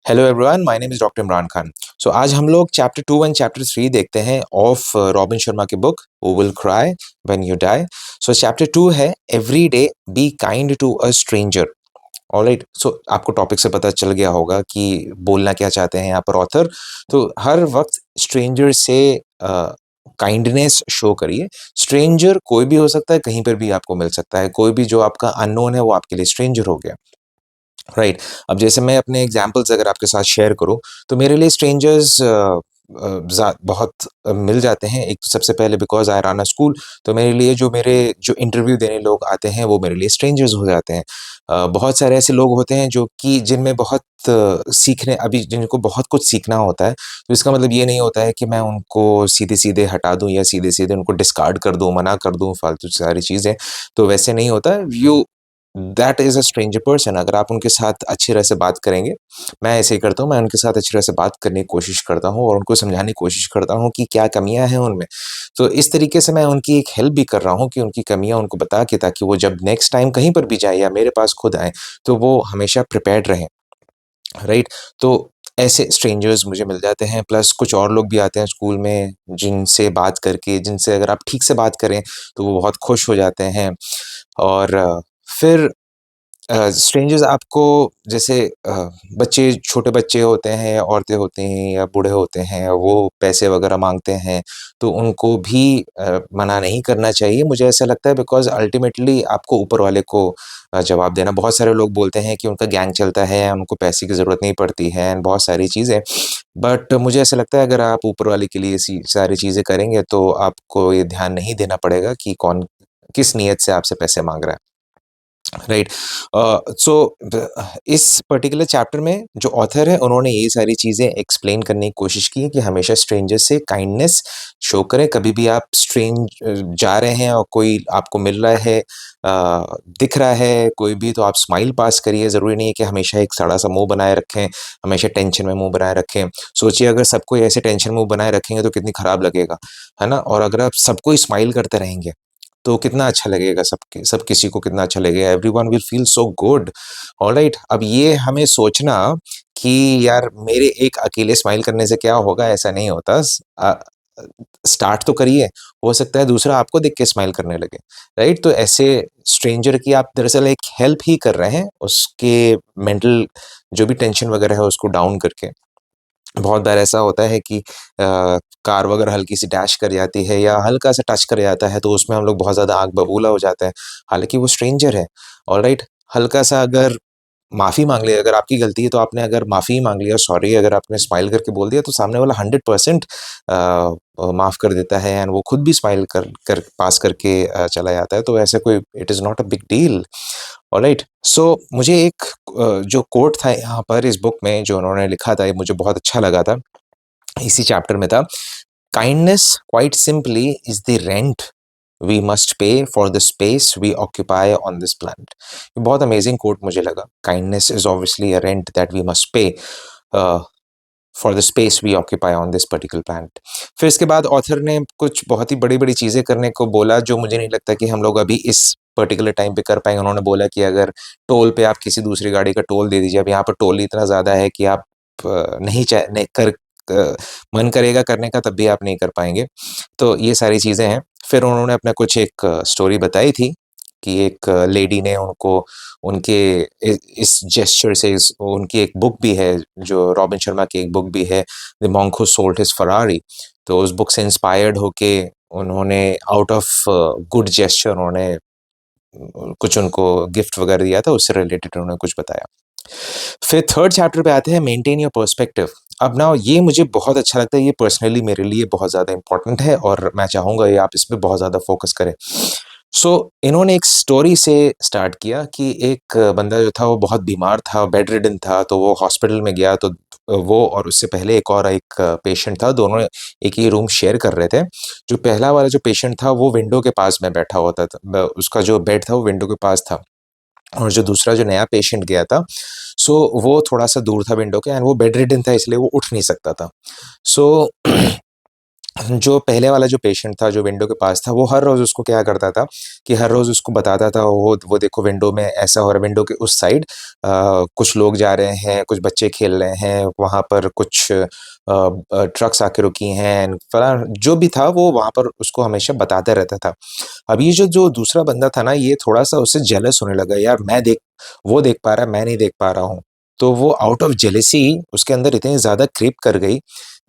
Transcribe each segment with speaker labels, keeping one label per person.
Speaker 1: Hello everyone, my name is doctor Imran Khan. So आज हम लोग चैप्टर 2 एंड चैप्टर 3 देखते हैं ऑफ रॉबिन शर्मा की book who will cry when you die. So chapter 2 है every day be kind to a stranger. Alright, so आपको topic से पता चल गया होगा कि बोलना क्या चाहते हैं यहाँ पर ऑथर। तो हर वक्त स्ट्रेंजर से काइंडनेस शो करिए। स्ट्रेंजर कोई भी हो सकता है, कहीं पर भी आपको मिल सकता है। कोई भी जो आपका अननोन है वो आपके लिए स्ट्रेंजर हो गया। राइट। अब जैसे मैं अपने एग्जांपल्स अगर आपके साथ शेयर करूं, तो मेरे लिए स्ट्रेंजर्स बहुत मिल जाते हैं। एक तो सबसे पहले because I run a school, तो मेरे जो इंटरव्यू देने लोग आते हैं वो मेरे लिए स्ट्रेंजर्स हो जाते हैं। बहुत सारे ऐसे लोग होते हैं जो कि जिनमें बहुत सीखने अभी जिनको बहुत कुछ सीखना होता है। तो इसका मतलब ये नहीं होता है कि मैं उनको सीधे सीधे हटा दूं या सीधे सीधे उनको डिस्कार्ड कर दूं, मना कर दूं फालतू सारी चीज़ें। तो वैसे नहीं होता। You that is a stranger person. अगर आप उनके साथ अच्छी तरह से बात करेंगे, मैं ऐसे ही करता हूँ, मैं उनके साथ अच्छी तरह से बात करने की कोशिश करता हूँ और उनको समझाने की कोशिश करता हूँ कि क्या कमियाँ हैं उनमें। तो इस तरीके से मैं उनकी एक हेल्प भी कर रहा हूँ कि उनकी कमियाँ उनको बता के, ताकि वो जब नेक्स्ट टाइम कहीं पर भी जाएँ या मेरे पास खुद आएँ, तो वो हमेशा प्रिपेयर्ड रहें। राइट। तो ऐसे स्ट्रेंजर्स मुझे मिल जाते हैं, प्लस कुछ और लोग भी आते हैं स्कूल में जिनसे बात करके, जिनसे अगर आप ठीक से बात करें तो वो बहुत खुश हो जाते हैं। और फिर स्ट्रेंजर्स आपको जैसे बच्चे, छोटे बच्चे होते हैं, औरतें होती हैं या बूढ़े होते हैं, वो पैसे वगैरह माँगते हैं, तो उनको भी मना नहीं करना चाहिए, मुझे ऐसा लगता है। बिकॉज़ अल्टीमेटली आपको ऊपर वाले को जवाब देना। बहुत सारे लोग बोलते हैं कि उनका गैंग चलता है, उनको पैसे की ज़रूरत नहीं पड़ती है एंड बहुत सारी चीज़ें। बट मुझे ऐसा लगता है अगर आप ऊपर वाले के लिए ऐसी सारी चीज़ें करेंगे, तो आपको ये ध्यान नहीं देना पड़ेगा कि कौन किस नीयत से आपसे पैसे माँग रहा है। राइट। सो इस पर्टिकुलर चैप्टर में जो ऑथर है उन्होंने ये सारी चीज़ें एक्सप्लेन करने की कोशिश की है कि हमेशा स्ट्रेंजर से काइंडनेस शो करें। कभी भी आप जा रहे हैं और कोई आपको मिल रहा है, दिख रहा है कोई भी, तो आप स्माइल पास करिए। ज़रूरी नहीं है कि हमेशा एक सड़ा सा मुंह बनाए रखें, हमेशा टेंशन में मुंह बनाए रखें। सोचिए अगर सबको ऐसे टेंशन में मुंह बनाए रखेंगे तो कितनी खराब लगेगा, है ना? और अगर आप सबको स्माइल करते रहेंगे तो कितना अच्छा लगेगा, सब किसी को कितना अच्छा लगेगा, everyone will feel so good. Alright, अब ये हमें सोचना कि यार मेरे एक अकेले स्माइल करने से क्या होगा, ऐसा नहीं होता। स्टार्ट तो करिए, हो सकता है दूसरा आपको देख के स्माइल करने लगे। राइट। तो ऐसे स्ट्रेंजर की आप दरअसल एक हेल्प ही कर रहे हैं, उसके मेंटल जो भी टेंशन वगैरह है उसको डाउन करके। बहुत बार ऐसा होता है कि कार वगैरह हल्की-सी डैश कर जाती है या हल्का-सा टच कर जाता है, तो उसमें हम लोग बहुत ज़्यादा आग बबूला हो जाते हैं। हालाँकि वो स्ट्रेंजर है, ऑलराइट? हल्का-सा अगर माफ़ी माँग ली, अगर आपकी गलती है तो आपने अगर माफ़ी माँग लिया, सॉरी अगर आपने स्माइल करके बोल दिया, तो सामने वाला 100% माफ़ कर देता है एंड वो खुद भी स्माइल कर कर पास करके चला जाता है। तो ऐसे कोई it is not a big deal. Alright. So मुझे एक जो कोट था यहाँ पर इस बुक में जो उन्होंने लिखा था, ये मुझे बहुत अच्छा लगा था। इसी चैप्टर में था, kindness quite simply is the rent we must pay for the space we occupy on this planet. ये बहुत अमेजिंग कोट मुझे लगा। Kindness is obviously a rent that we must pay for the space we occupy on this particular planet. फिर इसके बाद author ने कुछ बहुत ही बड़ी बड़ी चीज़ें करने को बोला, जो मुझे नहीं लगता कि हम लोग अभी इस पर्टिकुलर टाइम पे कर पाएंगे। उन्होंने बोला कि अगर टोल पे आप किसी दूसरी गाड़ी का टोल दे दीजिए। अब यहाँ पर टोल इतना ज़्यादा है कि आप नहीं चाह नहीं कर मन करेगा करने का तब भी आप नहीं कर पाएंगे। तो ये सारी चीज़ें हैं। फिर उन्होंने अपना कुछ एक स्टोरी बताई थी कि एक लेडी ने उनको उनके इस जेस्चर से उनकी एक बुक भी है, जो रॉबिन शर्मा की एक बुक भी है, the monk who sold his Ferrari. तो उस बुक से इंस्पायर्ड होके उन्होंने आउट ऑफ गुड जेस्चर उन्होंने कुछ उनको गिफ्ट वगैरह दिया था, उससे रिलेटेड उन्होंने कुछ बताया। फिर थर्ड चैप्टर पे आते हैं, मेंटेन योर पर्सपेक्टिव। अब ना ये मुझे बहुत अच्छा लगता है, ये पर्सनली मेरे लिए बहुत ज़्यादा इंपॉर्टेंट है और मैं चाहूँगा ये आप इस पे बहुत ज़्यादा फोकस करें। सो इन्होंने एक स्टोरी से स्टार्ट किया कि एक बंदा जो था वो बहुत बीमार था, बेड रिडन था, तो वो हॉस्पिटल में गया। तो वो और उससे पहले एक पेशेंट था, दोनों एक ही रूम शेयर कर रहे थे। जो पहला वाला जो पेशेंट था वो विंडो के पास में बैठा होता था, उसका जो बेड था वो विंडो के पास था। और जो दूसरा जो नया पेशेंट गया था, सो वो थोड़ा-सा दूर था विंडो के एंड वो बेड रिडन था, इसलिए वो उठ नहीं सकता था। सो जो पहले वाला जो पेशेंट था, जो विंडो के पास था, वो हर रोज़ उसको क्या करता था कि हर रोज़ उसको बताता था, वो देखो विंडो में ऐसा हो रहा है, विंडो के उस साइड कुछ लोग जा रहे हैं, कुछ बच्चे खेल रहे हैं, वहाँ पर कुछ ट्रक्स आके रुकी हैं, फलाना जो भी था वो वहाँ पर उसको हमेशा बताता रहता था। अब ये जो दूसरा बंदा था ना, ये थोड़ा-सा उससे जेलस होने लगा, यार वो देख पा रहा है, मैं नहीं देख पा रहा हूँ। तो वो आउट ऑफ जेलसी उसके अंदर इतनी ज़्यादा क्रीप कर गई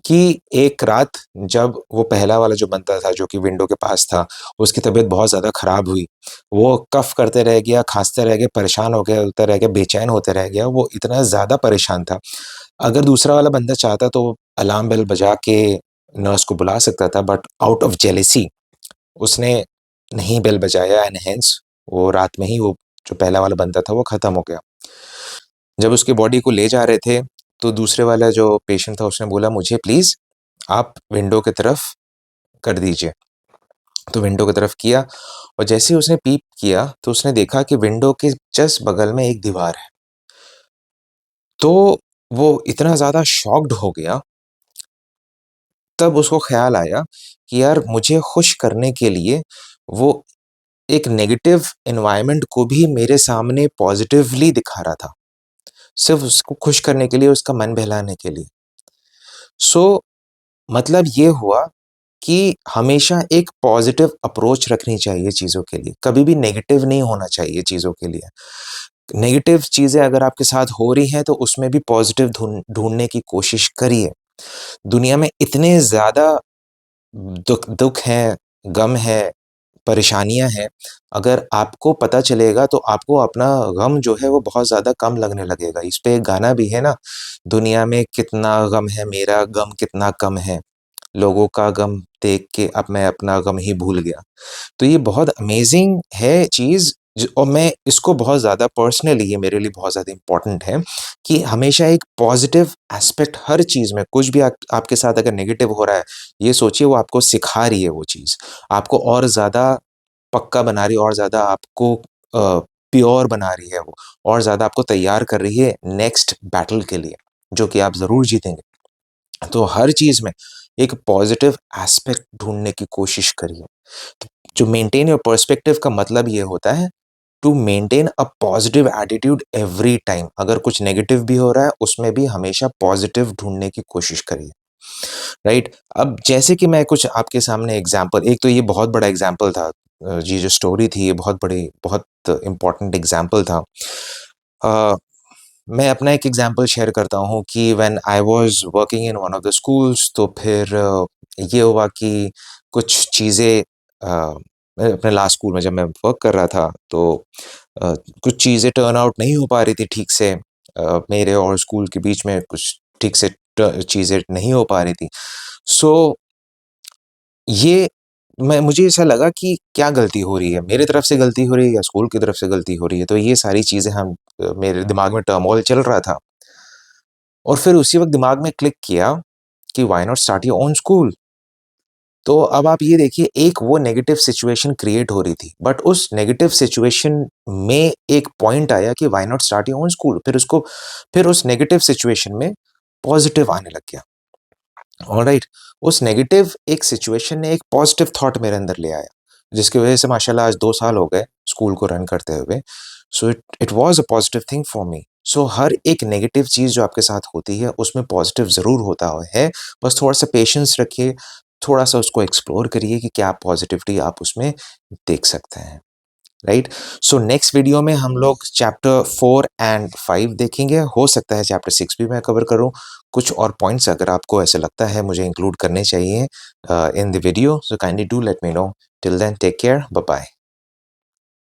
Speaker 1: कि एक रात जब वो पहला वाला जो बंदा था, जो कि विंडो के पास था, उसकी तबीयत बहुत ज़्यादा खराब हुई। वो कफ़ करते रह गया, खाँसते रह गया, परेशान होते रह गया, बेचैन होते रह गया, वो इतना ज़्यादा परेशान था। अगर दूसरा वाला बंदा चाहता तो वो अलार्म बेल बजा के नर्स को बुला सकता था, बट आउट ऑफ जेलसी उसने नहीं बेल बजाया एंड हेंस वो रात में ही वो जो पहला वाला बंदा था, वो खत्म हो गया। जब उसकी बॉडी को ले जा रहे थे, तो दूसरे वाला जो पेशेंट था, उसने बोला, "मुझे प्लीज़ आप विंडो की तरफ कर दीजिए।" तो विंडो की तरफ किया और जैसे ही उसने पीप किया, तो उसने देखा कि विंडो के जस्ट बगल में एक दीवार है। तो वो इतना ज़्यादा शॉक्ड हो गया, तब उसको ख़्याल आया कि यार मुझे खुश करने के लिए वो एक नेगेटिव एनवायरनमेंट को भी मेरे सामने पॉज़िटिवली दिखा रहा था। सिर्फ़ उसको खुश करने के लिए, उसका मन बहलाने के लिए। सो मतलब ये हुआ कि हमेशा एक पॉज़िटिव अप्रोच रखनी चाहिए चीज़ों के लिए, कभी भी नेगेटिव नहीं होना चाहिए चीज़ों के लिए। नेगेटिव चीज़ें अगर आपके साथ हो रही हैं, तो उसमें भी पॉज़िटिव ढूँढने की कोशिश करिए। दुनिया में इतने ज़्यादा दुःख हैं, गम है, परेशानियाँ हैं, अगर आपको पता चलेगा तो आपको अपना गम जो है वो बहुत ज़्यादा कम लगने लगेगा। इस पे एक गाना भी है ना, दुनिया में कितना गम है, मेरा गम कितना कम है। लोगों का गम देख के अब मैं अपना गम ही भूल गया। तो ये बहुत अमेज़िंग है चीज़ और मैं इसको बहुत ज़्यादा पर्सनली ये मेरे लिए बहुत ज़्यादा इम्पोर्टेंट है कि हमेशा एक पॉज़िटिव एस्पेक्ट हर चीज़ में कुछ भी आपके साथ अगर नेगेटिव हो रहा है, ये सोचिए वो आपको सिखा रही है वो चीज़। आपको और ज़्यादा पक्का बना रही है और ज़्यादा आपको प्योर बना रही है वो और ज़्यादा आपको तैयार कर रही है नेक्स्ट बैटल के लिए, जो कि आप ज़रूर जीतेंगे। तो हर चीज़ में एक पॉज़िटिव एस्पेक्ट ढूँढने की कोशिश करिए। तो जो मेंटेन योर पर्सपेक्टिव का मतलब ये होता है to maintain a positive attitude every time. अगर कुछ नेगेटिव भी हो रहा है, उसमें भी हमेशा पॉज़िटिव ढूँढने की कोशिश करिए, राइट? अब जैसे कि मैं कुछ आपके सामने एग्ज़ाम्पल एक तो ये बहुत बड़ा एग्ज़ाम्पल था ये जो स्टोरी थी, ये बहुत इम्पोर्टेंट एग्ज़ाम्पल था। अ, मैं अपना एक एग्ज़ाम्पल शेयर करता हूँ कि when I was working in one of the schools तो फिर ये हुआ कि कुछ चीज़ें मैं अपने लास्ट स्कूल में जब मैं वर्क कर रहा था तो कुछ चीज़ें टर्न आउट नहीं हो पा रही थी ठीक से मेरे और स्कूल के बीच में कुछ ठीक से चीज़ें नहीं हो पा रही थी। सो ये मुझे ऐसा लगा कि क्या गलती हो रही है? मेरी तरफ से गलती हो रही है या स्कूल की तरफ से गलती हो रही है? तो ये सारी चीज़ें मेरे दिमाग में टर्मॉइल चल रहा था और फिर उसी वक़्त दिमाग में क्लिक किया कि why not start your own school? तो अब आप ये देखिए एक वो नेगेटिव सिचुएशन क्रिएट हो रही थी, बट उस नेगेटिव सिचुएशन में एक पॉइंट आया कि why not start your own school? फिर उस नेगेटिव सिचुएशन में पॉज़िटिव आने लग गया। ऑलराइट, उस नेगेटिव एक सिचुएशन ने एक पॉजिटिव थॉट मेरे अंदर ले आया, जिसकी वजह से माशाल्लाह आज 2 साल हो गए स्कूल को रन करते हुए। So it it was a positive thing for me. So हर एक नेगेटिव चीज़ जो आपके साथ होती है, उसमें पॉजिटिव ज़रूर होता है, बस थोड़ा-सा पेशेंस रखिए, थोड़ा-सा उसको एक्सप्लोर करिए कि क्या पॉजिटिविटी आप उसमें देख सकते हैं। राइट। सो नेक्स्ट वीडियो में हम लोग चैप्टर 4 एंड 5 देखेंगे, हो सकता है चैप्टर 6 भी मैं कवर करूं। कुछ और पॉइंट्स अगर आपको ऐसे लगता है मुझे इंक्लूड करने चाहिए in the video, so kindly do let me know. Till then take care, bye bye.